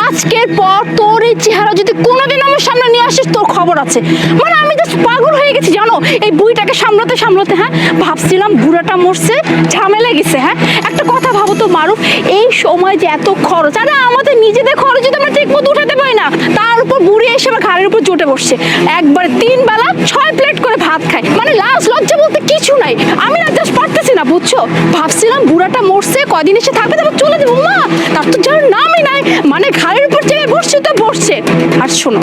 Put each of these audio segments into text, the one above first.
আজকের পর তোর এই চেহারা যদি কোনোদিন আমার সামনে নিয়ে আসিস তোর খবর আছে। মানে আমি জাস্ট পাগল হয়ে গেছি জানো এই বুড়িটাকে সামলাতে সামলাতে। হ্যাঁ, ভাবছিলাম বুড়াটা মরছে, ঝামেলা গেছে। হ্যাঁ, একটা কথা ভাবো তো মারুফ, এই সময় যে এত খরচ, আরে আমাদের নিজেদের খরচ যদি আমরা ঠিক মতো উঠাতে পারি না, তার উপর বুড়ি এসে আমার ঘাড়ের উপর চটে বসছে। একবারে 3 বেলা 6 প্লেট করে ভাত খায়, মানে লাজ লজ্জা বলতে কিছু নাই। আমি না জাস্ট পারতেছি না, বুঝছো? ভাবছিলাম বুড়াটা মরছে, কদিন এসে থাকবে, তারপর চলে যাবো। মা, তার তো যার নামই নাই, মানে ঘাড়ের উপর চেপে বসছে তো বসছে। আর শোনো,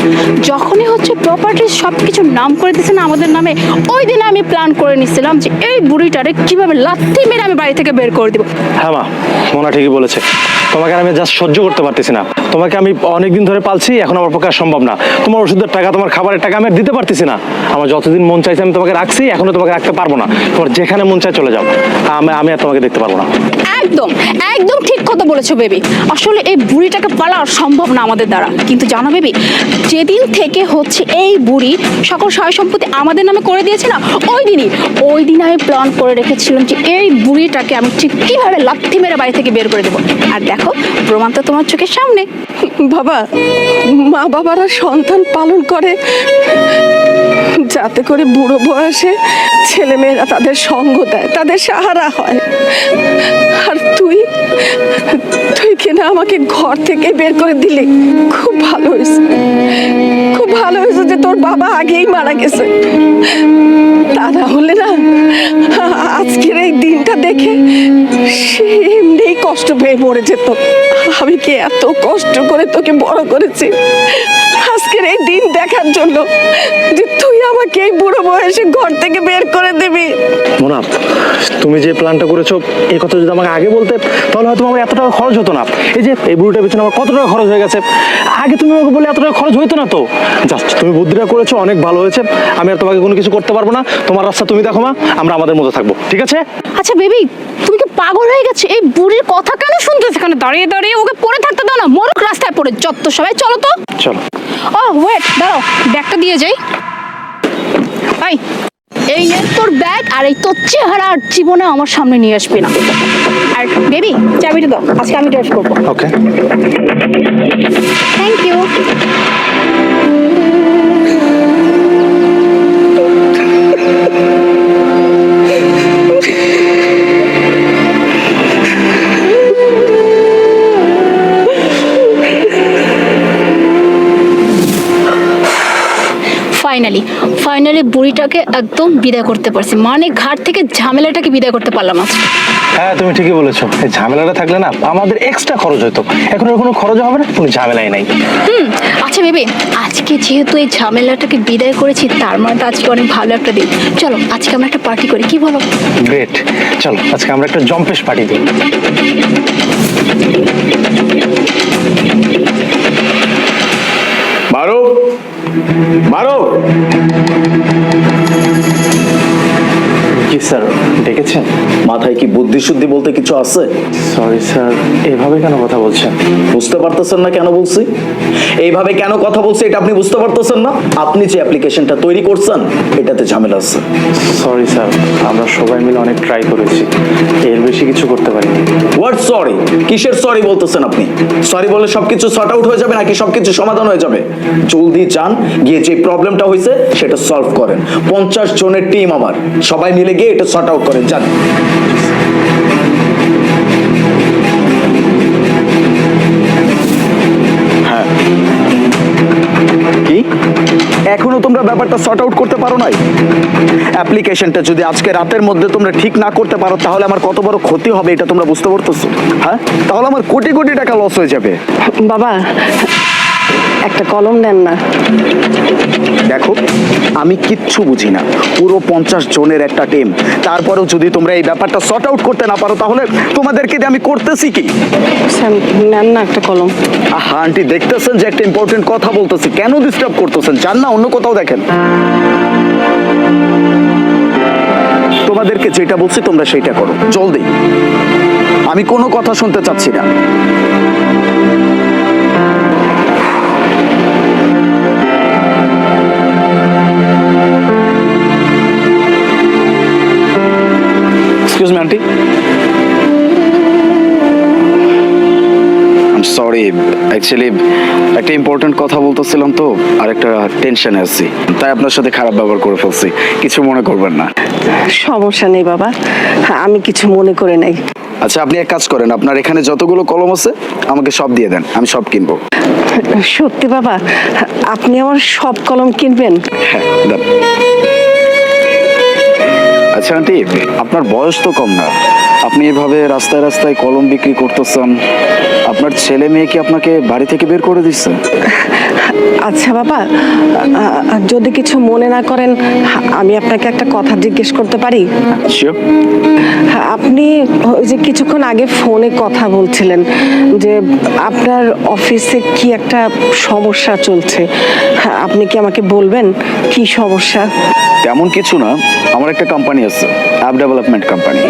যখনই হচ্ছে প্রপার্টি সবকিছু নাম করে দিচ্ছে না আমাদের নামে, ওই দিনে আমি প্ল্যান করে নিছিলাম যে এই বুড়িটারে কিভাবে লাথি মেরে আমি বাড়ি থেকে বের করে দিব। হ্যাঁ মা, মোনা ঠিকই বলেছে। তোমাকে আমি জাস্ট সহ্য করতে পারতেছি না। তোমাকে আমি অনেকদিন ধরে পালছি, এখন আমার পক্ষে সম্ভব না। তোমার ওষুধের টাকা, তোমার খাবারের টাকা আমি আর দিতে পারতেছি না। আমার যতদিন মন চাইছে আমি তোমাকে রাখছি, এখনো তোমাকে রাখতে পারবো না। তোমার যেখানে মন চায় চলে যাও, আমি আর তোমাকে দেখতে পারবো না। একদম একদম ঠিক কথা বলেছো বেবি। আসলে এই বুড়িটাকে পালা সম্ভব না আমাদের দ্বারা। কিন্তু জানো বেবি, যেদিন থেকে হচ্ছে এই বুড়ি সকল সয় সম্পত্তি আমাদের নামে করে দিয়েছে না, ওই দিন আমি প্ল্যান করে রেখেছিলাম যে এই বুড়িটাকে আমি ঠিক কিভাবে লাথি মেরে বাড়ি থেকে বের করে দেবো। আর দেখো, প্রমাণ তো তোমার চোখের সামনে। বাবা, মা বাবারা সন্তান পালন করে যাতে করে বুড়ো বয়সে ছেলেমেয়েরা তাদের সঙ্গ দেয়, তাদের সাহারা হয়। আর তুই কিনা আমাকে ঘর থেকে বের করে দিলি। খুব ভালো হয়েছে, খুব ভালো হয়েছে যে তোর বাবা আগেই মারা গেছে। তা না হলে না, আজকের এই দিনটা দেখে সে এমনিই কষ্ট পেয়ে মরে যেত। আমি কি এত কষ্ট করে তোকে বড় করেছি আজকের এই দিন দেখার জন্য যে তুই আমাকে এই বুড়ো বয়সে ঘর থেকে বের করে দিবি? মোনা, তুমি যে প্ল্যানটা করেছো এই কথা যদি আমাকে আগে বলতে, তাহলে হয়তো আমার এত টাকা খরচ হতো না। এই যে এই বুড়োটার পেছনে আমার কত টাকা খরচ হয়ে গেছে, আগে তুমি আমাকে বলে এত টাকা খরচ হইতো না তো। জাস্ট তুমি বুদ্ধিটা করেছো, অনেক ভালো হয়েছে। আমি আর তোমাকে কোনো কিছু করতে পারবো না। তোমার রাস্তা তুমি দেখো মা, আমরা আমাদের মতো থাকবো, ঠিক আছে? আচ্ছা বেবি, তুমি কি পাগল হয়ে গেছে? এই বুড়ির কথা কেন শুনতেছ? এখানে দাঁড়িয়ে দাঁড়িয়ে ওকে পড়ে থাকতে দাও না, মরুক রাস্তায় পড়ে যত সবাই। চলো তো। চলো। ও ওয়েট, দাঁড়াও, ব্যাগটা দিয়ে যাই। ভাই, এই নে তোর ব্যাগ, আর এই তোর চেহারা আর জীবনে আমার সামনে নিয়ে আসবি না। আর বেবি, চাবিটা দাও, আজকে আমি ড্রাইভ করবো। ওকে। Thank you. ফাইনালি বুড়িটাকে একদম বিদায় করতে পারছি, মানে ঘাট থেকে ঝামেলাটাকে বিদায় করতে পারলাম আজকে। হ্যাঁ, তুমি ঠিকই বলেছো। এই ঝামেলাটা থাকলে না আমাদের এক্সট্রা খরচ হতো, এখন আর কোনো খরচ হবে না, কোনো ঝামেলাই নাই। আচ্ছা বেবি, আজকে যেহেতু এই ঝামেলাটাকে বিদায় করেছি, তার মানে তো আজকে অনেক ভালো একটা দিন। চলো আজকে আমরা একটা পার্টি করি, কি বলো? গ্রেট, চলো আজকে আমরা একটা জম্পেশ পার্টি দিই। মারো মারো। কি স্যার, ডেকেছেন? মাথায় কি বুদ্ধি শুদ্ধি বলতে কিছু আছে? সরি স্যার, এভাবে কেন কথা বলছেন? বুঝতে পারতেছেন না কেন বলছি? এইভাবে কেন কথা বলছি এটা আপনি বুঝতে পারতেছেন না? আপনি যে অ্যাপ্লিকেশনটা তৈরি করছেন এটাতে ঝামেলা আছে। সরি স্যার, আমরা সবাই মিলে অনেক ট্রাই করেছি, এর বেশি কিছু করতে পারিনি। What sorry? কিসের সরি বলতেছেন আপনি? সরি বলে সবকিছু সর্ট আউট হয়ে যাবে নাকি সবকিছু সমাধান হয়ে যাবে? জলদি যান, গিয়ে যে প্রবলেমটা হয়েছে সেটা সলভ করেন। 50 জনের টিম আমার, সবাই মিলে গিয়ে এটা সর্ট আউট করেন, যান। হ্যাঁ। কি এখনো তোমরা ব্যাপারটা সর্ট আউট করতে পারো নাই? অ্যাপ্লিকেশনটা যদি আজকে রাতের মধ্যে তোমরা ঠিক না করতে পারো তাহলে আমার কত বড় ক্ষতি হবে এটা তোমরা বুঝতে পারতেছো? হ্যাঁ, তাহলে আমার কোটি কোটি টাকা লস হয়ে যাবে। বাবা, একটা কলম দেন না। দেখো, আমি কিচ্ছু বুঝি না, পুরো 50 জনের একটা টিম, তারপরেও যদি তোমরা এই ব্যাপারটা সর্ট আউট করতে না পারো তাহলে তোমাদেরকে দিয়ে আমি করতেছি কি? স্যার, নেন না একটা কলম। আহা আন্টি, দেখতেছেন যে একটা ইম্পর্টেন্ট কথা বলতেছি, কেন ডিস্টার্ব করতেছেন? যান না অন্য কোথাও দেখেন। তোমাদেরকে যেটা বলছি তোমরা সেইটা করো, জলদি। আমি কোনো কথা শুনতে চাচ্ছি না। Excuse me aunty. I'm sorry, I actually একটা ইম্পর্টেন্ট কথা বলতেছিলাম তো, আর একটা টেনশনে আছি, তাই আপনার সাথে খারাপ ব্যবহার করে ফেলছি, কিছু মনে করবেন না। সমস্যা নেই বাবা, আমি কিছু মনে করে নাই। আচ্ছা, আপনি এক কাজ করেন, আপনার এখানে যতগুলো কলম আছে আমাকে সব দিয়ে দেন, আমি সব কিনবো। সত্যি বাবা, আপনি আমার সব কলম কিনবেন? হ্যাঁ, দেন। আচ্ছা আন্টি, আপনার বয়স তো কম না, আপনি এভাবে রাস্তায় রাস্তায় কলম বিক্রি করতেছেন, আপনার ছেলে মেয়ে কি আপনাকে বাড়ি থেকে বের করে দিচ্ছে? আচ্ছা বাবা, যদি কিছু মনে না করেন, আমি আপনাকে একটা কথা জিজ্ঞেস করতে পারি? শিওর। আপনি ওই যে কিছুক্ষণ আগে ফোনে কথা বলছিলেন যে আপনার অফিসে কি একটা সমস্যা চলছে, আপনি কি আমাকে বলবেন কি সমস্যা? তেমন কিছু না, আমার একটা কোম্পানি আছে, অ্যাপ ডেভেলপমেন্ট কোম্পানি।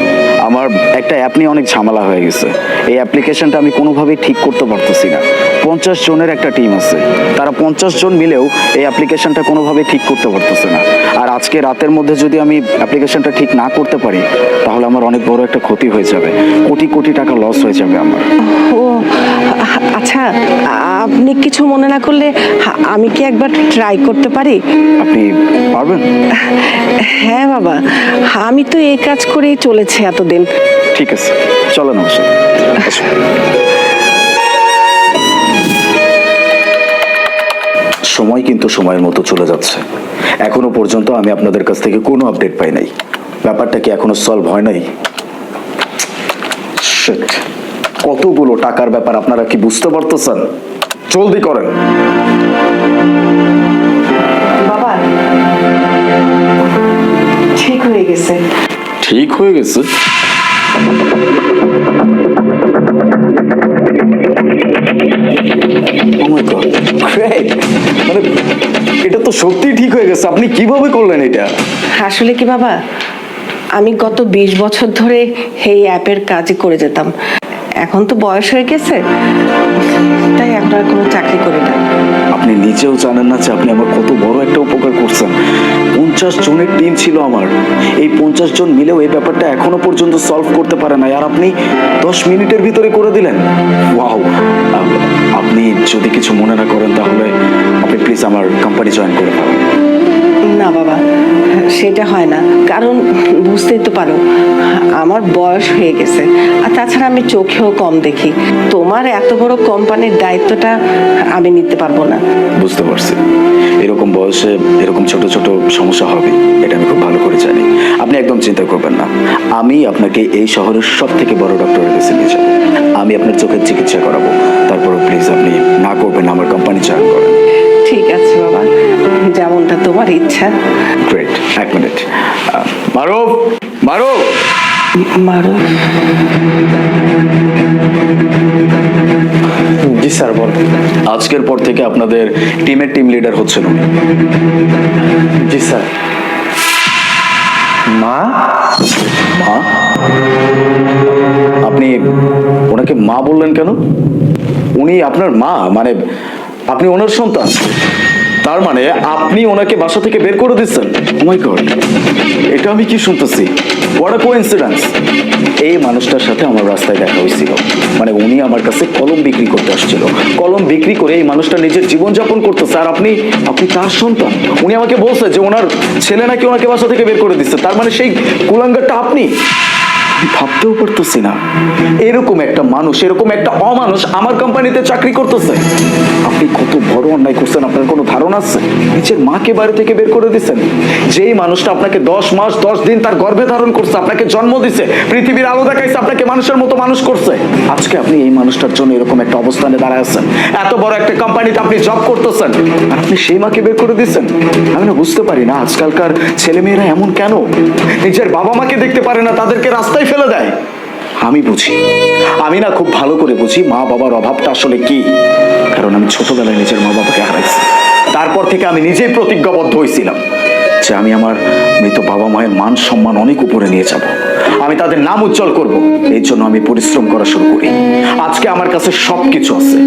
আমার একটা অ্যাপ নিয়ে অনেক ঝামেলা হয়ে গেছে, এই অ্যাপ্লিকেশনটা আমি কোনোভাবেই ঠিক করতে পারতেছি না। 50 জনের একটা টিম আছে, তারা 50 জন মিলেও এই অ্যাপ্লিকেশনটা কোনোভাবেই ঠিক করতে পারতেছে না। আর আজকে রাতের মধ্যে যদি আমি অ্যাপ্লিকেশনটা ঠিক না করতে পারি, তাহলে আমার অনেক বড় একটা ক্ষতি হয়ে যাবে, কোটি কোটি টাকা লস হয়ে যাবে আমার। ও আচ্ছা, আপনি কিছু মনে না করলে আমি কি একবার ট্রাই করতে পারি? আপনি পারবেন? হ্যাঁ বাবা, আমি তো এই কাজ করেই চলেছি এতদিন। ঠিক আছে, চলেন আমার সাথে। আসুন। সময় কিন্তু সময়ের মতো চলে যাচ্ছে, এখনো পর্যন্ত আমি আপনাদের কাছ থেকে কোনো আপডেট পাই নাই। ব্যাপারটা কি এখনো সলভ হয় নাই? Shit! কতগুলো টাকার ব্যাপার আপনারা কি বুঝতে পারতেছেন? জলদি করেন। বাবা, ঠিক হয়ে গেছে। ঠিক হয়ে গেছে? Oh my God, great! মানে এটা তো সত্যি ঠিক হয়ে গেছে। আপনি কিভাবে করলেন এটা? আসলে কি বাবা, আমি গত 20 বছর ধরে এই অ্যাপের কাজই করে যেতাম, এখন তো বয়স হয়ে গেছে, তাই এখন আর কোনো চাকরি করি না। আপনি নিজেও জানেন না যে আপনি আমার কত বড় একটা উপকার করছেন। 50 জনের টিম ছিল আমার, এই 50 জন মিলেও এই ব্যাপারটা এখনো পর্যন্ত সলভ করতে পারে না, আর আপনি 10 মিনিটের ভিতরে করে দিলেন। ওয়াও! আপনি যদি কিছু মনে না করেন তাহলে আপনি প্লিজ আমার কোম্পানি জয়েন করে ফেলুন। না বাবা, সেটা হয় না, কারণ বুঝতেই তো পারো আমার বয়স হয়ে গেছে, আর তাছাড়া আমি চোখেও কম দেখি। তোমার এত বড় কোম্পানির দায়িত্বটা আমি নিতে পারবো না। বুঝতে পারছি, এরকম বয়সে এরকম ছোট ছোট সমস্যা হবে, এটা আমি খুব ভালো করে জানি। আপনি একদম চিন্তা করবেন না, আমি আপনাকে এই শহরের সব থেকে বড় ডক্টরের কাছে নিয়ে যাবো, আমি আপনার চোখের চিকিৎসা করাবো। তারপরে প্লিজ আপনি না করবেন, আমার কোম্পানি জয়েন করেন। ঠিক আছে বাবা, যেমনটা তোমার ইচ্ছা। গ্রেট, এক মিনিট। মারুফ, মারুফ! মারো। জি স্যার, বল। আজকের পর থেকে আপনাদের টিমের টিম লিডার হচ্ছেন উনি। জি স্যার। মা? মা? আপনি ওনাকে মা বললেন কেন? উনি আপনার মা? মানে আপনি ওনার সন্তান? তার মানে আপনি ওনাকে বাসা থেকে বের করে দিচ্ছেন? ও মাই গড, এটা আমি কি শুনতেছি? What a coincidence! এই মানুষটার সাথে আমার রাস্তায় দেখা হয়েছিল, মানে উনি আমার কাছে কলম বিক্রি করতে আসছিল, কলম বিক্রি করে এই মানুষটা নিজের জীবনযাপন করতেছে, আর আপনি তার সন্তান। উনি আমাকে বলছে যে ওনার ছেলে নাকি ওনাকে বাসা থেকে বের করে দিচ্ছে, তার মানে সেই কুলাঙ্গারটা আপনি। আমি ভাবতেও পারতেছি না এরকম একটা মানুষ, এরকম একটা অমানুষ আমার কোম্পানিতে চাকরি করতেছে। আপনি কত বড় অন্যায় করছেন, আপনার কোনো ধারণা আছে? নিজের মাকে বাড়ি থেকে বের করে দিচ্ছেন, যেই মানুষটা আপনাকে 10 মাস 10 দিন তার গর্ভে ধারণ করছে, আপনাকে জন্ম দিছে, পৃথিবীর আলো দেখাইছে, আপনাকে মানুষের মতো মানুষ করছে। আজকে আপনি এই মানুষটার জন্য এরকম একটা অবস্থানে দাঁড়ায় আছেন, এত বড় একটা কোম্পানিতে আপনি জব করতেছেন, আর আপনি সেই মাকে বের করে দিচ্ছেন। আমি না বুঝতে পারি না আজকালকার ছেলেমেয়েরা এমন কেন, নিজের বাবা মাকে দেখতে পারে না, তাদেরকে রাস্তায় ফেলে দেয়। আমি বুঝি, আমি না খুব ভালো করে বুঝি মা বাবার অভাবটা আসলে কি, কারণ আমি ছোটবেলায় নিজের মা বাবাকে হারাইছি। তারপর থেকে আমি নিজেই প্রতিজ্ঞাবদ্ধ হয়েছিলাম যে আমি আমার মৃত বাবা মায়ের মান সম্মান অনেক উপরে নিয়ে যাব, আমি তাদের নাম উজ্জ্বল করব। এই জন্য আমি পরিশ্রম করা শুরু করি। আজকে আমার কাছে সবকিছু আছে,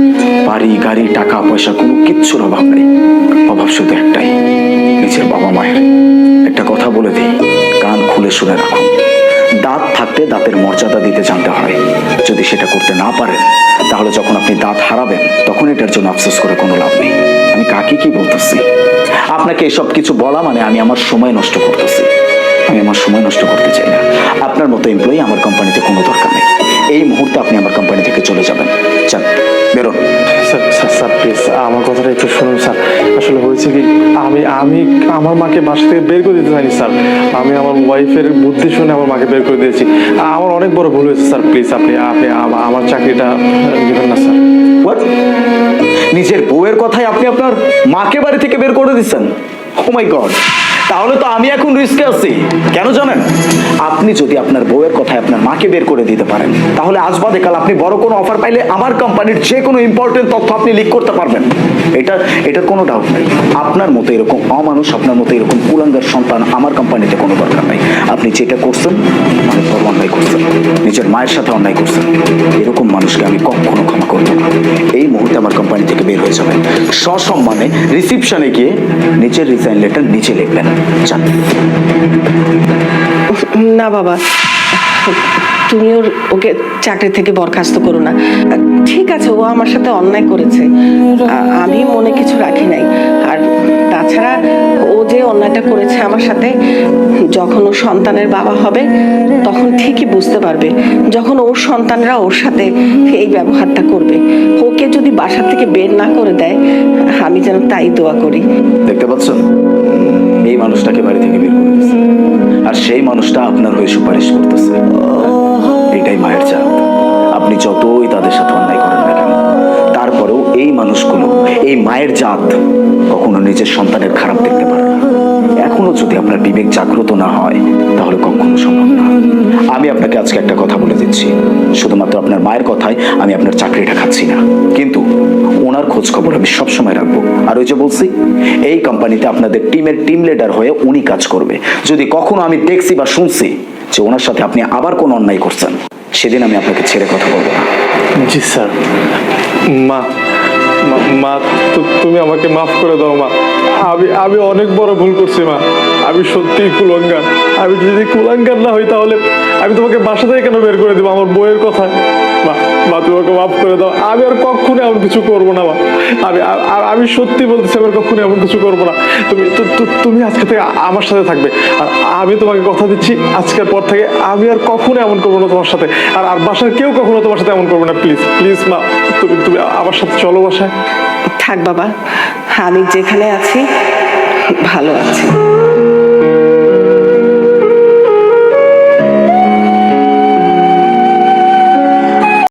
বাড়ি গাড়ি টাকা পয়সা, কোনো কিচ্ছুর অভাব নেই। অভাব শুধু একটাই, নিজের বাবা মায়ের। একটা কথা বলে দিই, কান খুলে শুনে রাখুন, দাঁত থাকতে দাঁতের মর্যাদা দিতে জানতে হয়। যদি সেটা করতে না পারেন তাহলে যখন আপনি দাঁত হারাবেন তখন এটার জন্য আফসোস করে কোনো লাভ নেই। আমি কাকে কি বলতেছি? আপনাকে এসব কিছু বলা মানে আমি আমার সময় নষ্ট করতেছি। আমি আমার সময় নষ্ট করতে চাই না। আপনার মতো এমপ্লয়ি আমার কোম্পানিতে কোনো দরকার নেই। এই মুহূর্তে আপনি আমার কোম্পানি থেকে চলে যাবেন। চান বেরোন। স্যার স্যার স্যার প্লিজ আমার কথাটা একটু শুনুন স্যার। আসলে হয়েছে কি, আমি আমি আমার মাকে বাসা থেকে বের করে দিতে চাইনি স্যার। আমি আমার ওয়াইফের বুদ্ধি শুনে আমার মাকে বের করে দিয়েছি। আমার অনেক বড় ভুল হয়েছে স্যার। প্লিজ আপনি আপনি আমার চাকরিটা নেবেন না স্যার। What? নিজের বউয়ের কথায় আপনি আপনার মাকে বাড়ি থেকে বের করে দিচ্ছেন? ও মাই গড, তাহলে তো আমি এখন রিস্কে আছি। কেন জানেন? আপনি যদি আপনার বউয়ের কথায় আপনার মাকে বের করে দিতে পারেন তাহলে আজ বাদে কাল আপনি বড় কোনো অফার পাইলে আমার কোম্পানির যে কোনো ইম্পর্টেন্ট তথ্য আপনি লিক করতে পারবেন। এটার কোনো ডাউট নাই। আপনার মতো এরকম অমানুষ, আপনার মতো এরকম কুলাঙ্গার সন্তান আমার কোম্পানিতে কোনো দরকার নাই। আপনি যেটা করছেন অনেক বড় অন্যায় করছেন, নিজের মায়ের সাথে অন্যায় করছেন। এরকম মানুষকে আমি কখনো ক্ষমা করবো না। এই মুহূর্তে আমার কোম্পানি থেকে বের হয়ে যাবেন। সসম্মানে রিসিপশনে গিয়ে নিজের রিজাইন লেটার নিচে লিখবেন। যান। না বাবা, তুমি ওকে চাকরি থেকে বরখাস্ত করো না। ঠিক আছে, ও আমার সাথে অন্যায় করেছে, আমি মনে কিছু রাখি নাই। আর তাছাড়া ও যে অন্যায়টা করেছে আমার সাথে, যখন ও সন্তানের বাবা হবে তখন ঠিকই বুঝতে পারবে। যখন ওর সন্তানরা ওর সাথে এই ব্যবহারটা করবে, ওকে যদি বাসা থেকে বের না করে দেয়, আমি যেন তাই দোয়া করি। দেখতে পাচ্ছেন, এই মানুষটাকে বাড়ি থেকে বের করে দিচ্ছে আর সেই মানুষটা আপনার হয়ে সুপারিশ করতেছে। এটাই মায়ের জাত। আপনি যতই তাদের সাথে অন্যায় করেন না কেন, তারপরেও এই মানুষগুলো, এই মায়ের জাত কখনো নিজের সন্তানের খারাপ দেখতে পারে না। এখনো যদি আপনার বিবেক জাগ্রত না হয় তাহলে কখনো সম্ভব না। আমি আপনাকে আজকে একটা কথা বলে দিচ্ছি, শুধুমাত্র আপনার মায়ের কথায় আমি আপনার চাকরিটা খাচ্ছি না, কিন্তু ওনার খোঁজ খবর আমি সবসময় রাখবো। আর ওই যে বলছি, এই কোম্পানিতে আপনাদের টিমের টিম লিডার হয়ে উনি কাজ করবে। যদি কখনো আমি দেখছি বা শুনছি যে ওনার সাথে আপনি আবার কোনো অন্যায় করছেন, সেদিন আমি আপনাকে ছেড়ে কথা বলবো না। জি স্যার। মা মা তুমি আমাকে মাফ করে দাও মা। আমি অনেক বড় ভুল করছি মা। আমি সত্যিই কুলাঙ্গার। আমি যদি কুলাঙ্গার না হই তাহলে আমি তোমাকে বাসা থেকে কেন বের করে দেবো আমার বউয়ের কথায়? মা তুমি আমাকে মাফ করে দাও। আমি আর কখনো এমন কিছু করবো না মা। আমি সত্যি বলতেছি, আমি আর কখনো এমন কিছু করবো না। তুমি আজকে থেকে আমার সাথে থাকবে। আর আমি তোমাকে কথা দিচ্ছি, আজকের পর থেকে আমি আর কখনো এমন করবো না তোমার সাথে। আর বাসার কেউ কখনো তোমার সাথে এমন করবো না। প্লিজ প্লিজ মা, তুমি আমার সাথে চলো বাসায়। থাক বাবা, আমি যেখানে আছি ভালো আছি।